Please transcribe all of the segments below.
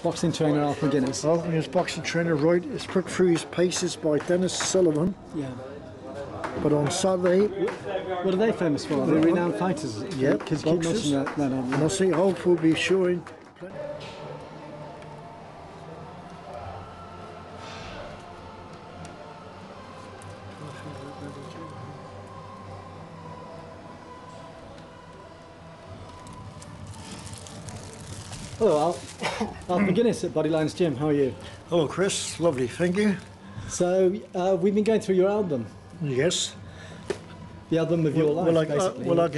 Boxing trainer Alf McGuinnes. Alf McGuinnes, boxing trainer, right, is put through his paces by Dennis Sullivan. Yeah. But on Saturday... What are they famous for? They're renowned fighters. Yeah, because keep mentioning that. And I think Alf will be showing... Hello, Alf. Alf McGuinnes at Bodylines Gym. How are you? Hello, Chris. Lovely, thank you. So we've been going through your album. Yes. The album of your life, basically. I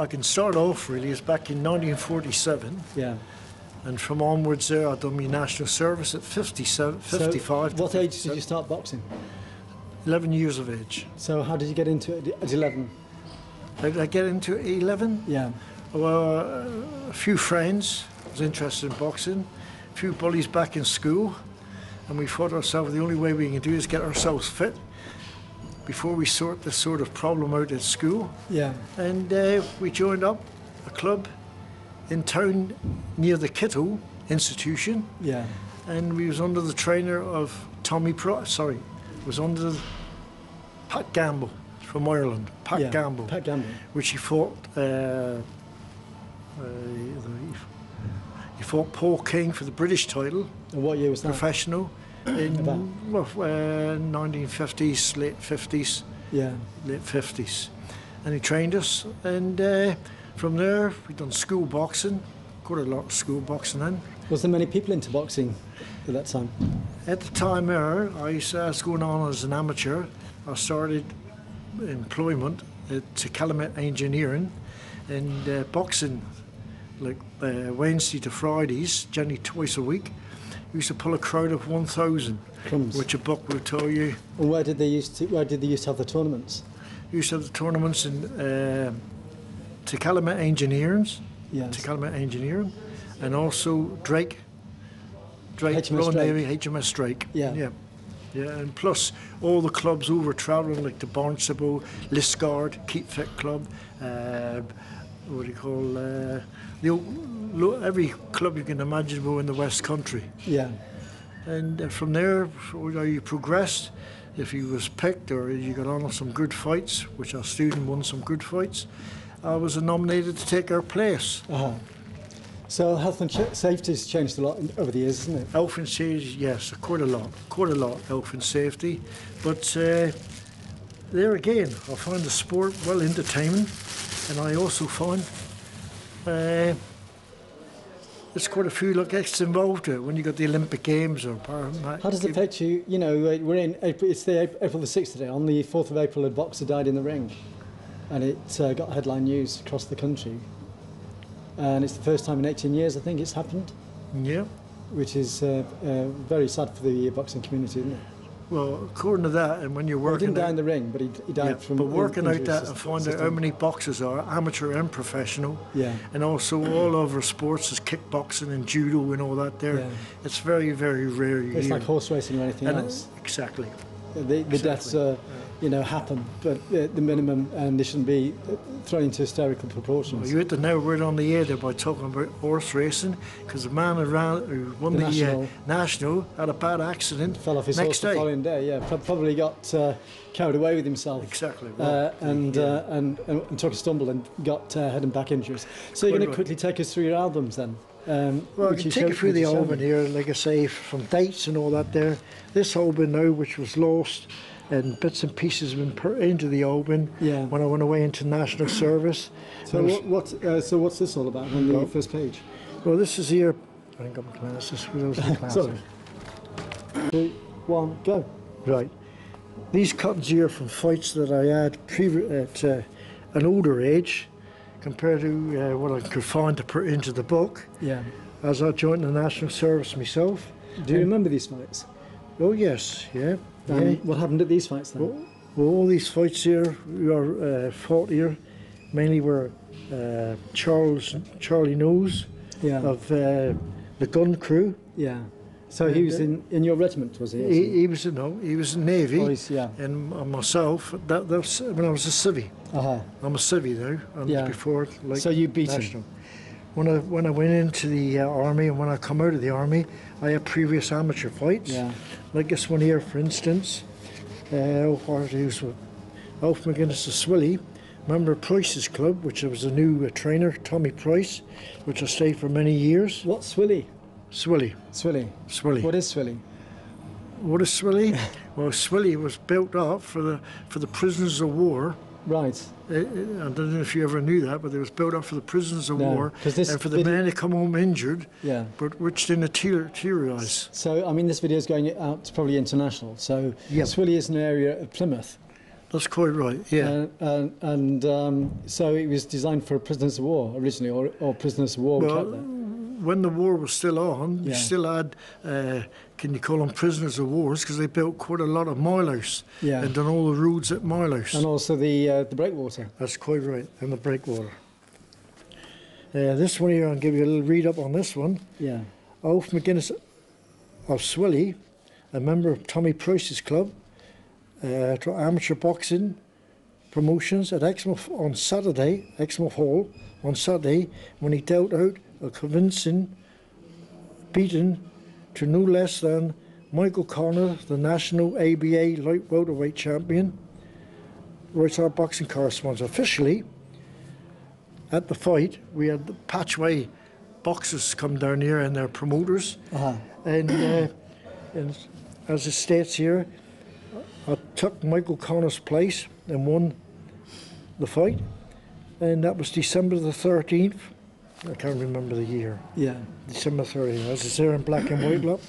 can start off really. It's back in 1947. Yeah. And from onwards there, I've done my national service at 55. So what age did you start boxing? 11 years of age. So how did you get into it at 11? How did I get into it at 11? Yeah. Well, a few friends was interested in boxing, a few bullies back in school, and we thought ourselves the only way we can do is get ourselves fit before we sort this sort of problem out at school. Yeah. And we joined up a club in town near the Kittle Institution. Yeah. And we was under the trainer of was under Pat Gamble from Ireland. Pat Gamble. Pat Gamble. Which he fought Paul King for the British title. And what year was that? Professional. In 1950s, late 50s. Yeah. Late 50s. And he trained us, and from there we done school boxing. Quite a lot of school boxing then. Was there many people into boxing at that time? At the time there, I was going on as an amateur. I started employment at Calumet Engineering, and boxing like Wednesday to Fridays, generally twice a week. We used to pull a crowd of 1,000, which a book will tell you. And where did they used to have the tournaments? We used to have the tournaments in to Calumet Engineering, and also Drake, HMS Navy, HMS Drake. Yeah, and plus all the clubs over travelling, like the Barnstable, Liscard, Keep Fit Club, what do you call every club you can imagine in the West Country. Yeah. And from there, you progressed. If you was picked or you got on with some good fights, which our student won some good fights, I was nominated to take our place. So health and safety has changed a lot over the years, isn't it? Health and safety, yes, quite a lot, health and safety. But there again, I find the sport well entertaining, and I also find there's quite a few extras involved with it when you got the Olympic Games or Paralympic. How does it affect you? You know, we're in April, it's April the 6th today. On the 4th of April, a boxer died in the ring, and it got headline news across the country. And it's the first time in 18 years, I think, it's happened. Yeah. Which is very sad for the boxing community, isn't it? Well, according to that, and when you're working... He didn't die in the ring, but he died from... But working out that and find out how many boxers are, amateur and professional, and also all other sports, is kickboxing and judo and all that there. Yeah. It's very, very rare. It's like horse racing or anything else. Exactly. The deaths, happen, but at the minimum, and they shouldn't be thrown into hysterical proportions. Well, you hit the nail right on the head there by talking about horse racing, because the man who won the national had a bad accident. Fell off his horse the following day. Yeah, probably got carried away with himself. Exactly. And took a stumble and got head and back injuries. So you're going to quickly take us through your albums then. Well, I can take you through the album here, like I say, from dates and all that there. This album now, which was lost, and bits and pieces have been put into the album when I went away into national service. So what's this all about on the first page? Well, this is here. I think I'm playing this. Sorry. 3, 1, go. Right. These cuttings here from fights that I had at an older age, compared to what I could find to put into the book. Yeah. As I joined the national service myself. Do you remember these fights? Oh yes, yeah. What happened at these fights then? Well, all these fights here are fought here, mainly were Charlie Nose of the gun crew. Yeah. So he was in your regiment, was he? He was in Navy. Oh, and myself, that was when I was a civvy. I'm a civvy now, and before so you beat national. him? when I went into the army and when I come out of the army, I had previous amateur fights. Yeah. Like this one here, for instance. What it was with Alf McGuinnes of Swilly, member of Price's Club, which was a new trainer, Tommy Price, which I stayed for many years. What's Swilly? Swilly. Swilly. Swilly. What is Swilly? What is Swilly? Well, Swilly was built up for the prisoners of war. Right. I don't know if you ever knew that, but it was built up for the prisoners of war and for the men who come home injured, yeah, but which didn't materialise. So, I mean, this video is going out to probably international. So, yep. Swilly is an area of Plymouth. That's quite right, yeah. So it was designed for prisoners of war originally, or prisoners of war. Well, when the war was still on, you still had, can you call them prisoners of wars, because they built quite a lot of milehouse and done all the roads at milehouse. And also the breakwater. That's quite right, and the breakwater. This one here, I'll give you a little read up on this one. Yeah. Alf McGuinnes of Swilly, a member of Tommy Price's Club, to amateur boxing promotions at Exmouth on Saturday, Exmouth Hall on Saturday, when he dealt out a convincing beating to no less than Michael Connor, the national ABA light welterweight champion. Writes our boxing correspondent. Officially, at the fight, we had the Patchway boxers come down here and their promoters. And as it states here, I took Michael Connor's place and won the fight. And that was December the 13th. I can't remember the year. Yeah. December 30th. As it's there in black and white, look.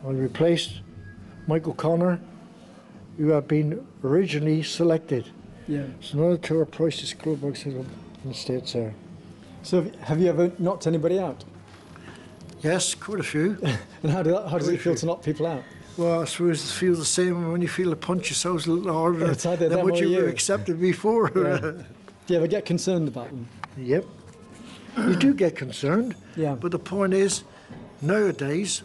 I replaced Michael Connor, who had been originally selected. Yeah. So another tour of Price's Club boxing in the States there. So have you ever knocked anybody out? Yes, quite a few. And how does it feel to knock people out? Well, I suppose it feels the same when you feel a punch yourselves a little harder than what you accepted before. Yeah. Do you ever get concerned about them? Yep. You do get concerned. Yeah. But the point is, nowadays,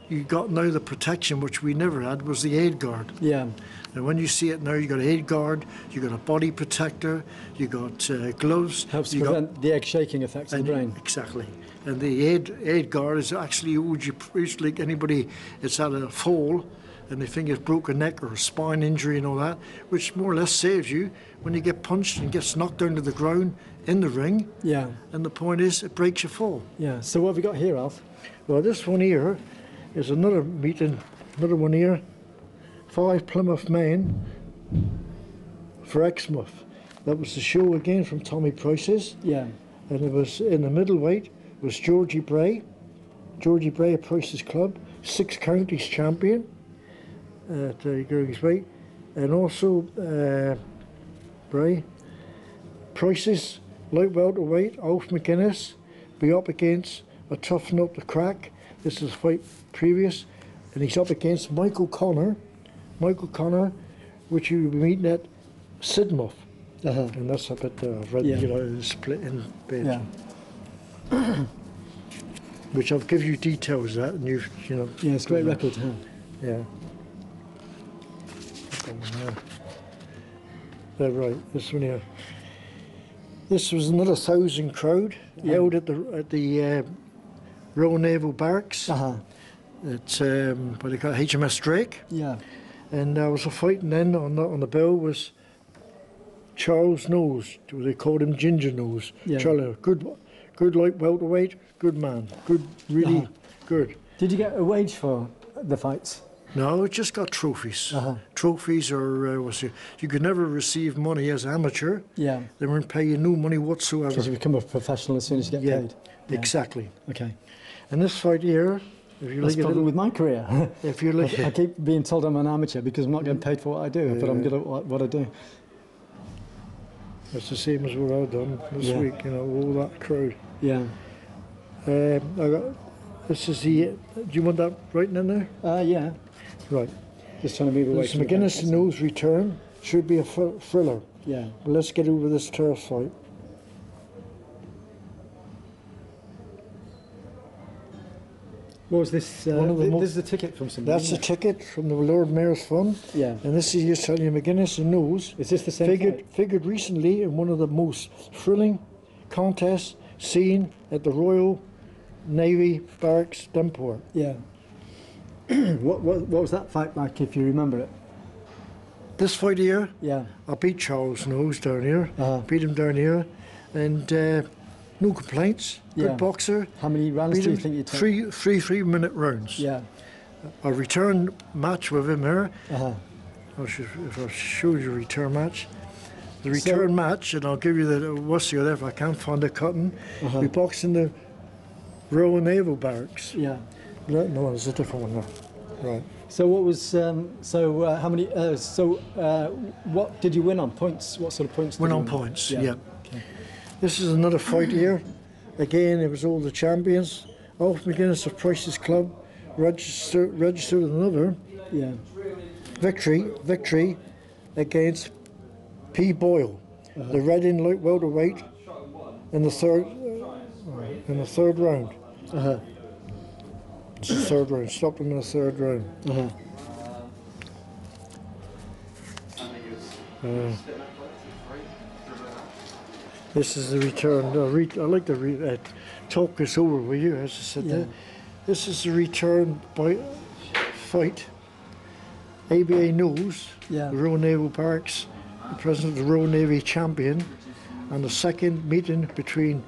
you got now the protection which we never had was the aid guard. Yeah. And when you see it now, you got an aid guard, you got a body protector, you got gloves. Helps to prevent the egg shaking effect of the brain. Exactly. And the aid guard is actually like anybody that's had a fall and they think it's broken neck or a spine injury and all that, which more or less saves you when you get punched and gets knocked down to the ground in the ring. Yeah. And the point is, it breaks your fall. Yeah. So what have we got here, Alf? Well, this one here is another meeting, another one here. 5 Plymouth men for Exmouth. That was the show again from Tommy Price's. Yeah. And it was in the middleweight was Georgie Bray of Price's Club, 6 counties champion at Georgie's weight, and also Bray. Price's light welterweight, Alf McGuinnes, be up against a tough nut to crack. This is a fight previous, and he's up against Michael Connor, which he will be meeting at Sidmouth. And that's a bit I've read, you know, split in bit. Yeah. Which I'll give you details of that, and you know. Yeah, it's a great record to have. Yeah. There, right. This one here. This was another 1,000 crowd held at the Royal Naval Barracks. At what they call HMS Drake. Yeah. And there was a fighting then on the bill was Charles Nose. They called him Ginger Nose. Yeah. Charlie, good light welterweight, good man, really good. Did you get a wage for the fights? No, it just got trophies. Trophies are, you could never receive money as amateur. Yeah. They weren't paying you no money whatsoever. Because you become a professional as soon as you get paid. Yeah, exactly. Okay. And this fight here, if you That's look the problem with my career. If you look I keep being told I'm an amateur because I'm not getting paid for what I do, but I'm good at what I do. It's the same as what I've done this week, you know, all that crowd. Yeah. This is the, do you want that writing in there? Yeah. Right. Just trying to move away This from McGuinnes Nose return should be a thriller. Yeah. But let's get over this turf fight. What was this? One of the This is a ticket from somebody. That's a ticket from the Lord Mayor's Fund. Yeah. And this is just telling you McGuinness and Knowles. Is this the same fight? Figured recently in one of the most thrilling contests seen at the Royal Navy Barracks, Denport. Yeah. What was that fight like, if you remember it? This fight here, Yeah. I beat Charles Knowles down here. Beat him down here, and no complaints. Yeah. Good boxer. How many rounds Beat do you him think you took? three 3-minute rounds. Yeah. A return match with him here. Uh-huh. If I showed you a return match. The return match, and I'll give you the what's the other if I can't find it cutting. We boxed in the Royal Naval Barracks. Yeah. No, there's a different one there. Right. So what was how many? What did you win on points? What sort of points? Win did you on win? points, Yeah. yeah. This is another fight here. Again, it was all the champions. Off McGuinness of Price's Club registered another Yeah. victory against P. Boyle, the Reading light welterweight, in the third round. It's the third round. Stopped him in the third round. This is the return. I like to talk this over with you, as I said there. This is the return fight. ABA Knowles, the Royal Naval Barracks, the president of the Royal Navy champion, and the second meeting between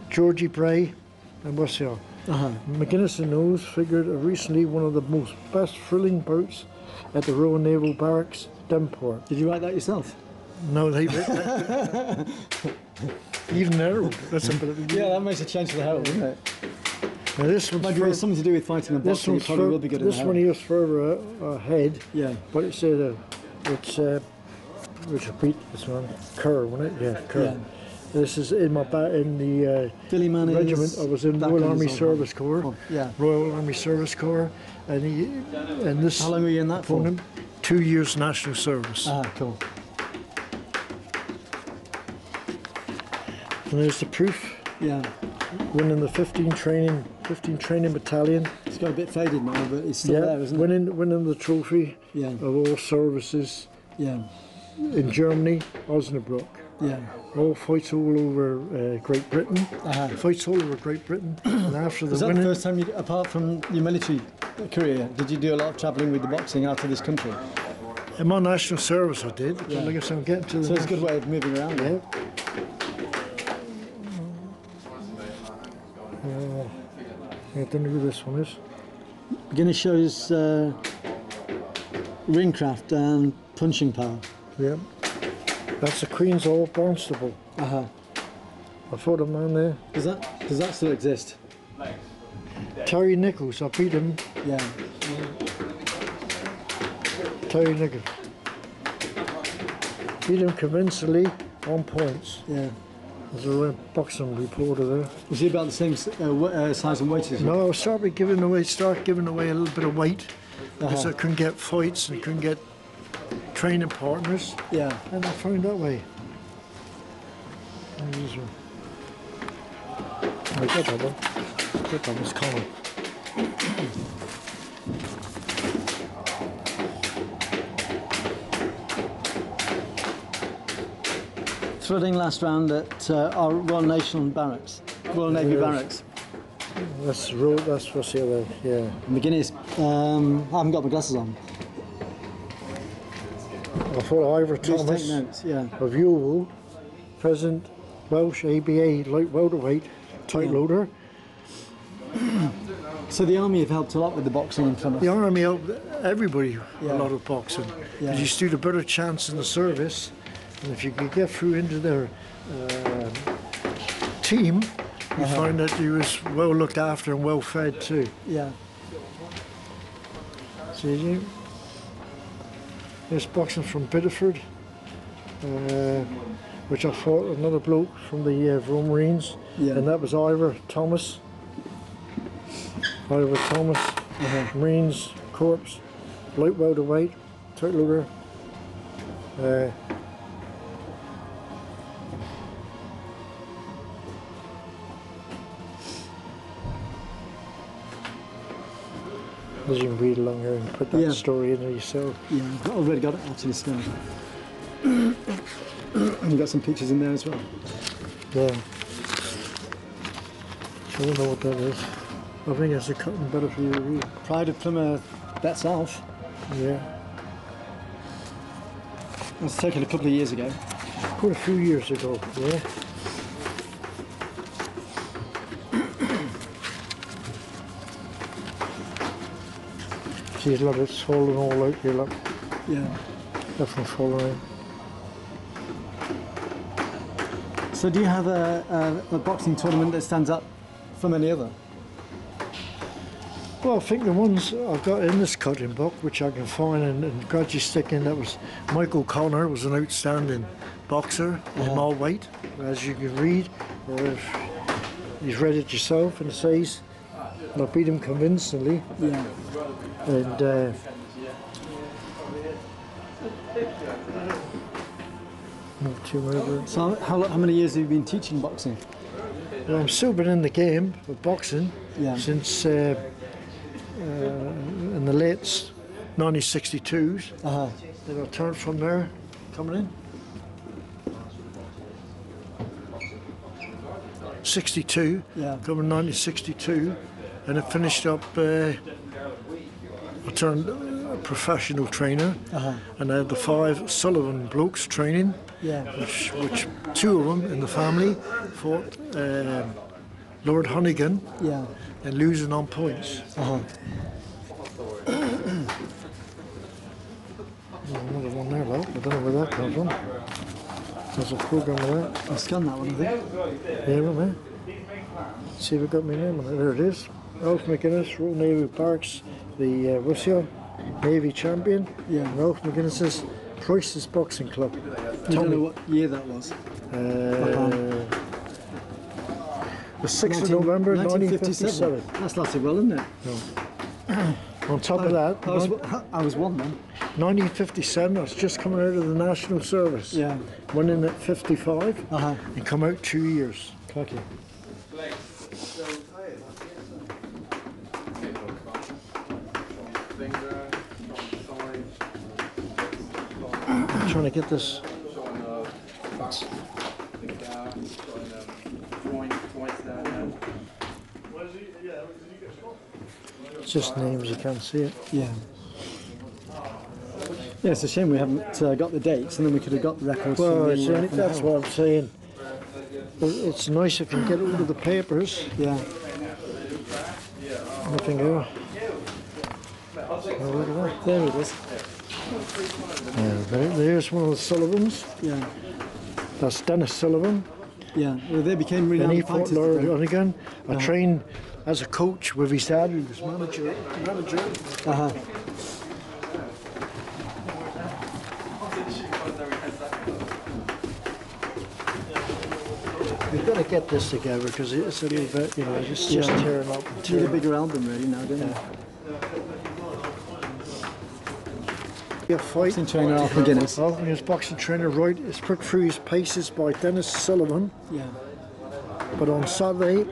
Georgie Bray and Wessex. McGuinness and Knowles figured recently one of the most best thrilling bouts at the Royal Naval Barracks, Denport. Did you write that yourself? No, they even Herald. That's a bit of Yeah, that makes a change for the Herald, doesn't it? Now this one's Might be something to do with fighting and boxing. It probably will be good in the This Herald. one here's further ahead. Yeah. But it's which I beat this one, Kerr, wasn't it? Yeah, Kerr. Yeah. This is in the Billy Man regiment. I was in back Royal on Army his own. Service Corps. Oh, yeah. Royal Army Service Corps, and this. How long were you in that for? opponent, 2 years national service. Cool. And there's the proof. Yeah. Winning the 15 training battalion. It's got a bit faded now, but it's still there, isn't it? Winning the trophy of all services Yeah. in Germany, Osnabrück. Yeah. All fights all over Great Britain. Fights all over Great Britain. And after the Was that winning, the first time, apart from your military career, did you do a lot of travelling with the boxing out of this country? in my national service I did. But like I said, I'm getting to the. So it's a good way of moving around. Yeah. I don't know who this one is. McGuinness shows ringcraft and punching power. Yeah. That's the Queen's Old Barnstable. I thought a man there. Does that still exist? Terry Nichols, I beat him. Yeah. Terry Nichols. Beat him convincingly on points. Yeah. There's a boxing reporter there. Was he about the same size and weight as you? No, I started giving away a little bit of weight because I couldn't get fights and couldn't get training partners. Yeah. And I found that way. And these are- I got that one. Got that one's Colin. Threading last round at our Royal Navy Barracks. That's the road, that's what's the other, yeah. McGuinness, I haven't got my glasses on. I thought Ivor Please Thomas take notes, yeah. of Ewell, present Welsh ABA light welterweight tight loader. So the army have helped a lot with the boxing in Plymouth. The army helped everybody Yeah. a lot of boxing. Yeah. Because you stood a better chance in the service, and if you could get through into their team, you find that you was well looked after and well fed too. Yeah. See you? There's boxing from Biddeford, which I fought another bloke from the Royal Marines, and that was Ivor Thomas. Ivor Thomas, Marines Corps, light welterweight, tight loader. As you can read along here and put that story in there yourself. Yeah, I've already got it actually scanned. And you've got some pictures in there as well. Yeah. I don't know what that is. I think it's a cutting better for you to read. Pride of Plymouth, that's off. Yeah. It was taken a couple of years ago. Quite a few years ago, yeah. See, look, it's falling all out here, look. Yeah. Everything's falling out. So do you have a boxing tournament that stands up from any other? Well, I think the ones I've got in this cutting book, which I can find and gradually stick in, that was Michael Connor was an outstanding boxer in all weight, as you can read, or if you've read it yourself, and it says, I beat him convincingly. Yeah. And not too many. So how many years have you been teaching boxing? Well, I'm still been in the game of boxing since in the late 1962s. Then I turned from there, coming in. 62, coming 1962, and I finished up. I turned a professional trainer, and I had the 5 Sullivan blokes training, which 2 of them in the family fought Lord Hunnigan and losing on points. There's another one there, look. I don't know where that comes from. There's a program of that. I'll scan that one, I think. Yeah, right there. See if I got my name on it. There it is. Ralph McGuinnes, Royal Navy Barracks, the Russia Navy champion. Yeah. Ralph McGuinness's Price's Boxing Club. You don't know what year that was? The 6th of November 1957. That's lasted well, isn't it? No. On top of that, I was 1 then. 1957, I was just coming out of the National Service. Yeah. Went in at 55 and come out 2 years. Crikey. I'm trying to get this. It's just names, you can't see it. Yeah. Yeah, it's a shame we haven't got the dates, and then we could have got the records. Well, from that's what I'm saying. It's nice if you can get hold of the papers. Yeah. Nothing here. Oh, look at that. There it is. There's one of the Sullivans. Yeah. That's Dennis Sullivan. Yeah. Well, they became renowned And he fought fighters. Lord Hunnigan. I trained as a coach with his dad. He was manager. We've got to get this together because it's a little bit, you know, it's just tearing up. Need a bigger album really now, don't you? A fight. Boxing trainer Ralph McGuinnes. Ralph McGuinnes, boxing trainer, right, is put through his paces by Dennis Sullivan. Yeah. But on Saturday,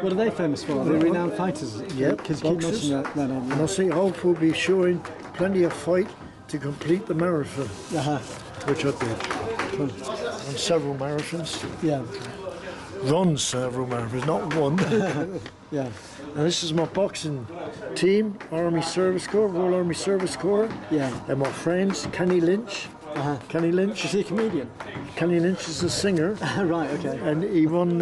What are they famous for? Are they renowned fighters? Yeah, Because you keep boxers. mentioning that. and I see Hulk will be showing plenty of fight to complete the marathon, which I did. On several marathons. Yeah. Run several marathons, not one. Yeah. And this is my boxing team, Army Service Corps, Royal Army Service Corps. Yeah. And my friends, Kenny Lynch. Kenny Lynch. Is he a comedian? Kenny Lynch is a singer. Right, okay. And he won.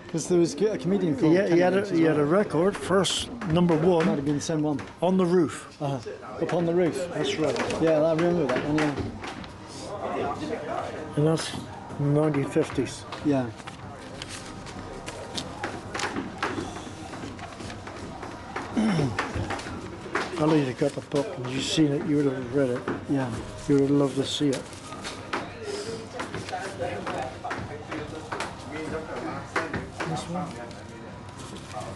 Because there was a comedian called he Kenny had Lynch as he had well. a record, first number Might one have been the same one. on the roof. Up on the roof. That's right. Yeah, I remember that one, yeah. And that's 1950s. Yeah. I know you'd have got the book and you've seen it, you would have read it. Yeah. You would have loved to see it. This one?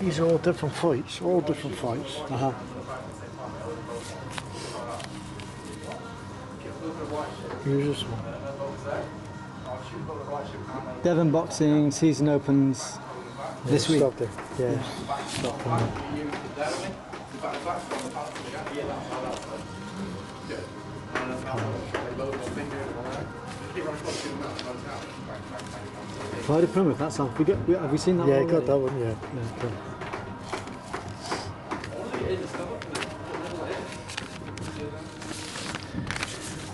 These are all different fights, all different fights. Here's this one. Devon Boxing season opens this week. Stop there. Yeah. Stop there. Pride of Plymouth, that's all. Have we seen that one Yeah, already? got that one, yeah. Yeah, okay.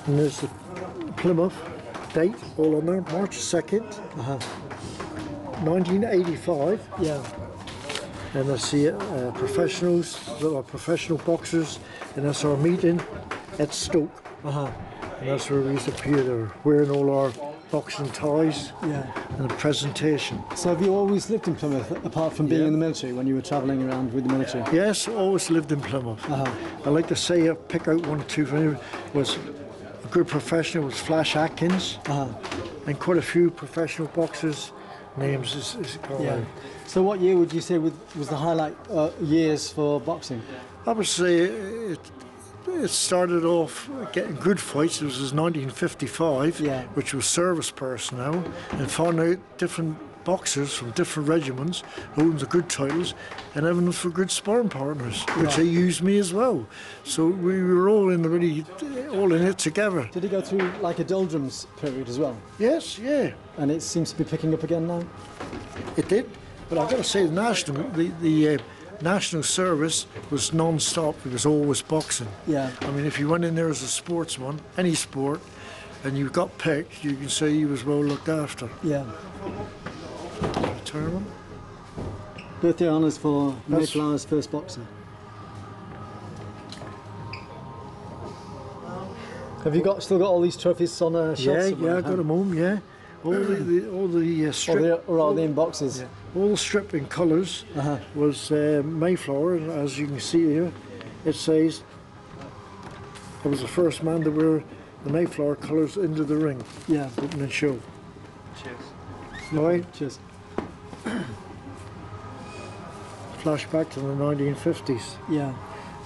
And there's the Plymouth date all on there, March 2nd, 1985. Yeah. And I see professionals, professional boxers, and that's our meeting at Stoke. And that's where we used to appear there, wearing all our boxing ties and a presentation. So have you always lived in Plymouth, apart from being in the military, when you were travelling around with the military? Yes, always lived in Plymouth. I like to say, pick out one or two for me, was a good professional was Flash Atkins, and quite a few professional boxers' names is gone out. So what year would you say was the highlight years for boxing? I would say it started off getting good fights. It was 1955, which was service personnel, and found out different boxers from different regiments who owned the good titles, and having them for good sparring partners, which they used me as well. So we were all in it together. Did it go through like a doldrums period as well? Yes, yeah. And it seems to be picking up again now? It did, but I've got to say the national service was non-stop. It was always boxing. Yeah. I mean, if you went in there as a sportsman, any sport, and you got picked, you can say you was well looked after. Yeah. Retirement. Birthday honours for Mayflower's first boxer. Have you still got all these trophies on a shelf? Yeah, I got them home. Yeah, all the strip. Or are they in boxes? Yeah. All the strip in colours was Mayflower, and as you can see here, it says I was the first man to wear the Mayflower colours into the ring. Yeah. Opening show. Cheers. All right. Cheers. Flashback to the 1950s. Yeah.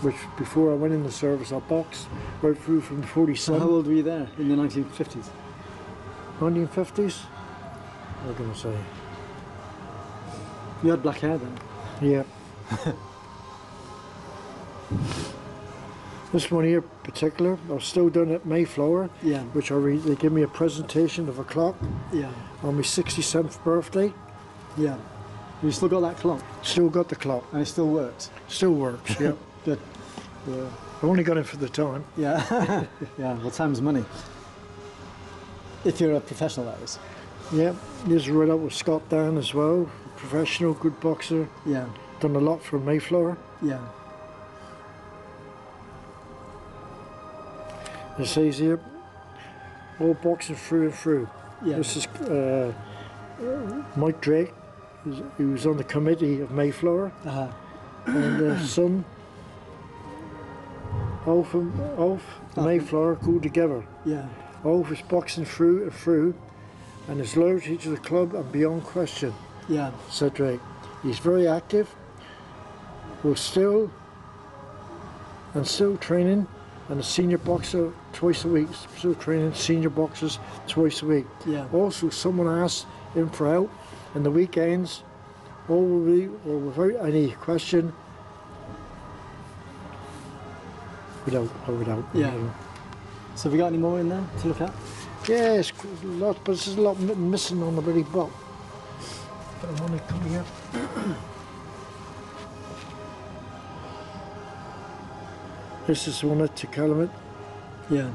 Which before I went in the service, I boxed right through from 47. So how old were you there in the 1950s? 1950s? I'm going to say. You had black hair then? Yeah. This one here in particular, I was still done at Mayflower, which they give me a presentation of a clock on my 67th birthday. Yeah. You still got that clock? Still got the clock. And it still works? Still works, yeah. Good. Yeah. I only got it for the time. Yeah. Yeah, well, time's money. If you're a professional, that is. Yeah, this is right up with Scott Dan as well. Professional, good boxer. Yeah. Done a lot for Mayflower. Yeah. It says here, all boxing through and through. Yeah. This is Mike Drake, he was on the committee of Mayflower, and son, Alf and Mayflower go together. Yeah. Alf is boxing through and through, and his loyalty to the club and beyond question. Yeah. Said Drake. He's very active, was still training, and a senior boxer twice a week. Still training senior boxers twice a week. Yeah. Also, someone asked him for help in the weekends, all will be, or without any question, without. Yeah. So have we got any more in there to look at? Yeah, it's a lot, but there's a lot missing on the bloody book. But I want to come here. This is one at Calumet. Yeah.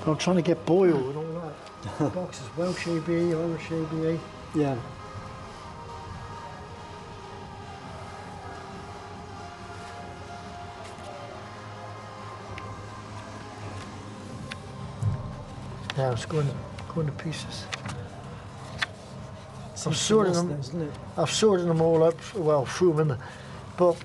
I'm trying to get Boyle and all that. Boxes, Welsh ABA, Irish ABA. Yeah. Now it's going to pieces. I've sorted them all up. Well, threw them in but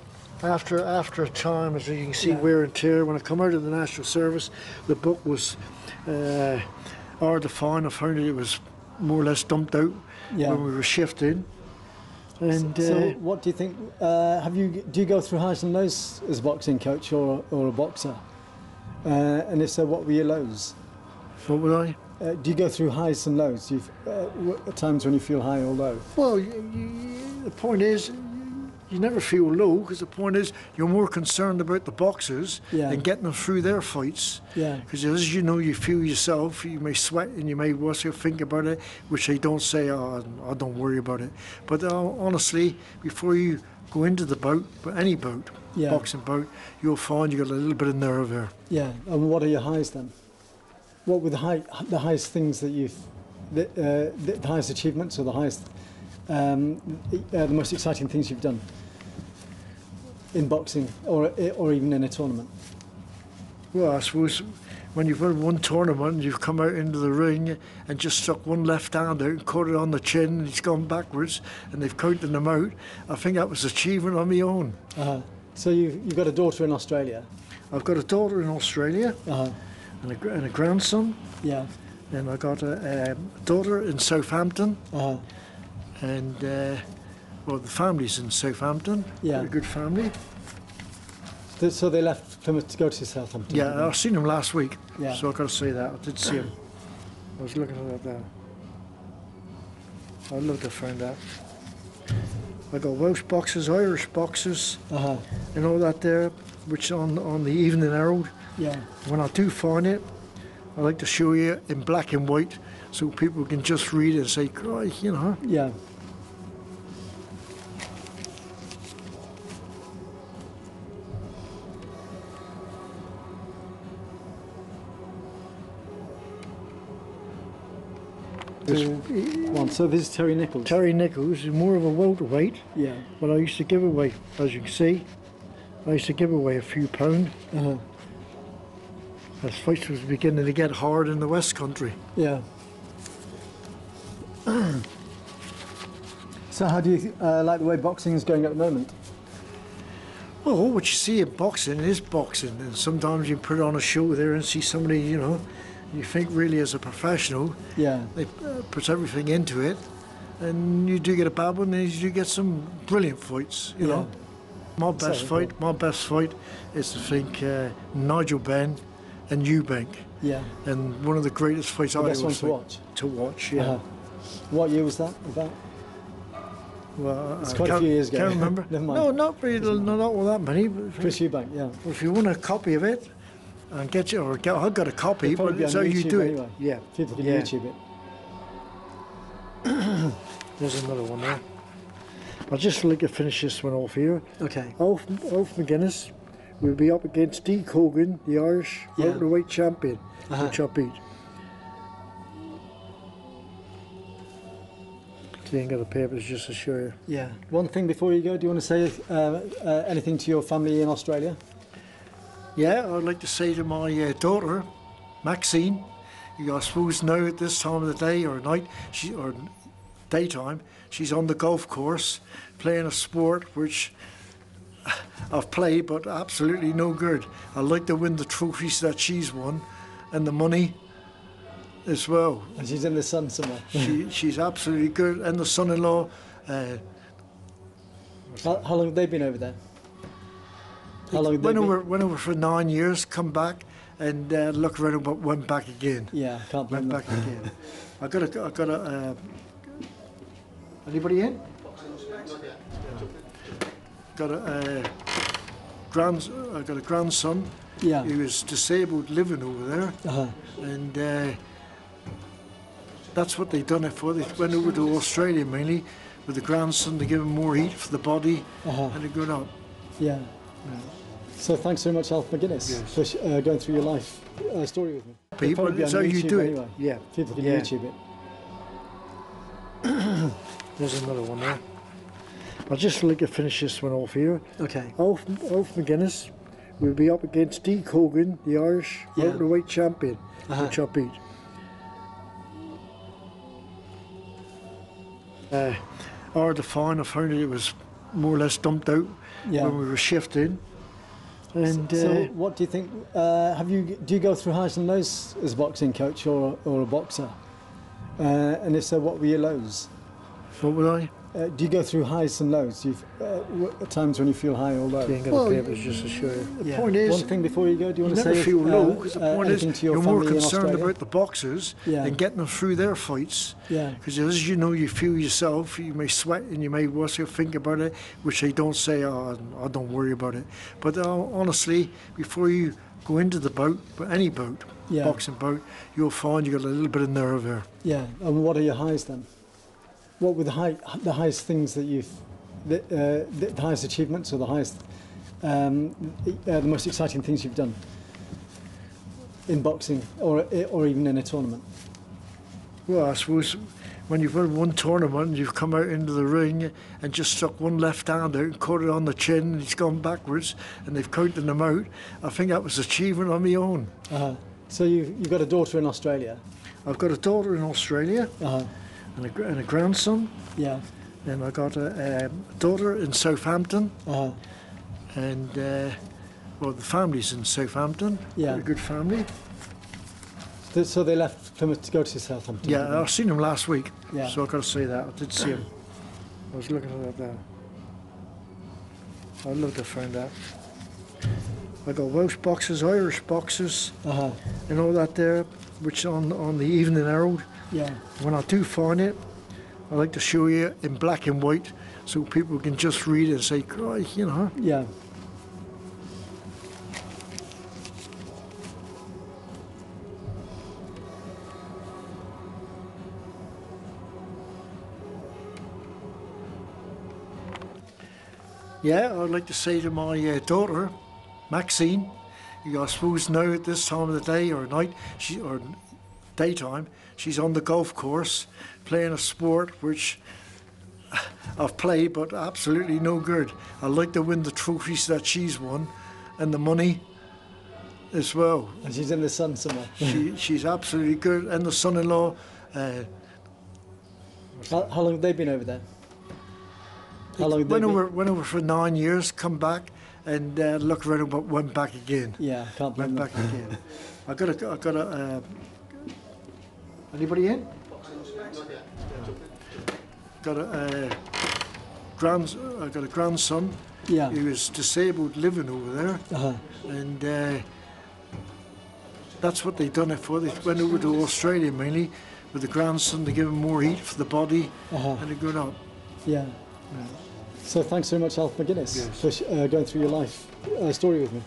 after a time, as you can see, wear and tear. When I come out of the National Service, the book was hard to find. I found it was more or less dumped out when we were shifting. And so what do you think? Do you go through highs and lows as a boxing coach or a boxer? And if so, what were your lows? What would I? Do you go through highs and lows? At times when you feel high or low? Well, the point is, you never feel low, because the point is you're more concerned about the boxers Yeah. and getting them through their fights. Yeah. Because as you know, you feel yourself, you may sweat and you may also think about it, which they don't say, oh, I don't worry about it. But honestly, before you go into the bout, but any bout, Yeah. boxing bout, you'll find you got a little bit of nerve there. Yeah. And what are your highs then? What were the highest things that you've, the highest achievements, or the highest, the most exciting things you've done in boxing, or even in a tournament? Well, I suppose when you've won one tournament and you've come out into the ring and just stuck one left hand out and caught it on the chin and he's gone backwards and they've counted them out, I think that was achievement on my own. So you've got a daughter in Australia? I've got a daughter in Australia and a grandson. Yeah. And I got a daughter in Southampton. And well, the family's in Southampton. Yeah. Got a good family. So they left Plymouth to go to Southampton? Yeah, I seen him last week. Yeah. So I've got to say that. I did see him. I was looking at that there. I'd love to find that. I got Welsh boxes, Irish boxes, and all that there, which on the Evening Herald. Yeah. When I do find it, I like to show you in black and white so people can just read it and say, Christ, you know. Yeah. So this is Terry Nichols. Terry Nichols is more of a welterweight. Yeah. But I used to give away, as you can see, I used to give away a few pound. As fights was beginning to get hard in the West Country. Yeah. So how do you like the way boxing is going at the moment? Well, what you see in boxing is boxing, and sometimes you put on a show there and see somebody, you know, you think really as a professional, Yeah. they put everything into it, and you do get a bad one, and you do get some brilliant fights, you know. My best fight is to think Nigel Benn and Eubank. Yeah. And one of the greatest fights The I best ever one to watch. To watch, yeah. What year was that about? Well, It's quite a few years ago. Can't remember. Never mind. No, not really, not all that many. But Chris Eubank, yeah. if you want a copy of it, and get you, or get, I've got a copy, It'll probably but be it's on how you YouTube do anyway. it. Yeah. People can Yeah. YouTube it. There's another one there. I'd just like to finish this one off here. Okay. Alf McGuinnes will be up against D. Cogan, the Irish welterweight champion, which I beat. See, I ain't got the papers just to show you. Yeah. One thing before you go, do you want to say anything to your family in Australia? Yeah, I'd like to say to my daughter, Maxine, I suppose now at this time of the day or night, or daytime, she's on the golf course playing a sport which I've played but absolutely no good. I'd like to win the trophies that she's won and the money as well. And she's in the sun somewhere. She's absolutely good. And the son-in-law. How long have they been over there? How long have they Went over for 9 years, come back and look around, but went back again. Yeah, can't blame Went them. back again. I got a. Anybody in? Got a grandson. Yeah. He was disabled living over there, and that's what they done it for. They went over to Australia mainly with the grandson to give him more heat for the body, and they go out. Yeah. So thanks very much, Alf McGuinnes, for going through your life story with me. People, that's how you do it. Anyway. Yeah. People can YouTube it. There's another one there. I'd just like to finish this one off here. Okay. Alf McGuinnes will be up against D. Cogan, the Irish welterweight champion, which I beat. Hard to find. I found it was more or less dumped out when we were shifting. And so what do you think? Do you go through highs and lows as a boxing coach or a boxer? And if so, what were your lows? What would I? Do you go through highs and lows? At times when you feel high or low? You ain't got the papers just to show you. The Yeah. point is, One thing before you go, do you want to never say feel low, because the point is, anything to your you're more family in concerned Australia? about the boxers Yeah. and getting them through their fights. Yeah. Because as you know, you feel yourself, you may sweat and you may also think about it, which they don't say, oh, don't worry about it. But honestly, before you go into the bout, but any bout, Yeah. boxing bout, you'll find you got a little bit of nerve there. Yeah, and what are your highs then? What were the highest things that the highest achievements or the highest, the most exciting things you've done in boxing or even in a tournament? Well, I suppose when you've won one tournament and you've come out into the ring and just stuck one left hand out and caught it on the chin and he's gone backwards and they've counted them out, I think that was achievement on my own. So you've got a daughter in Australia? I've got a daughter in Australia and a grandson. Yeah. And I got a daughter in Southampton. And well, the family's in Southampton. Yeah. A good family. So they left Plymouth to go to Southampton? Yeah, I seen him last week. Yeah. So I got to say that. I did see him. I was looking at that there. I'd love to find that. I got Welsh boxers, Irish boxers, and all that there, which on the Evening Herald. Yeah. When I do find it, I like to show you in black and white so people can just read it and say, Christ, you know. Yeah. Yeah, I'd like to say to my daughter, Maxine, who I suppose now at this time of the day or night, or daytime, she's on the golf course playing a sport which I've played but absolutely no good. I'd like to win the trophies that she's won and the money as well. And she's in the sun somewhere. She's absolutely good. And the son-in-law. How long have they been over there? How long have they went over for 9 years, come back and look around and went back again. Yeah, can't blame Went them. back again. I got a anybody in? Got a grandson. Yeah. He was disabled living over there, and that's what they done it for. They went over to Australia mainly with the grandson to give him more heat for the body, and they're going up. Yeah. So thanks very much, Alf McGuinness, for going through your life story with me.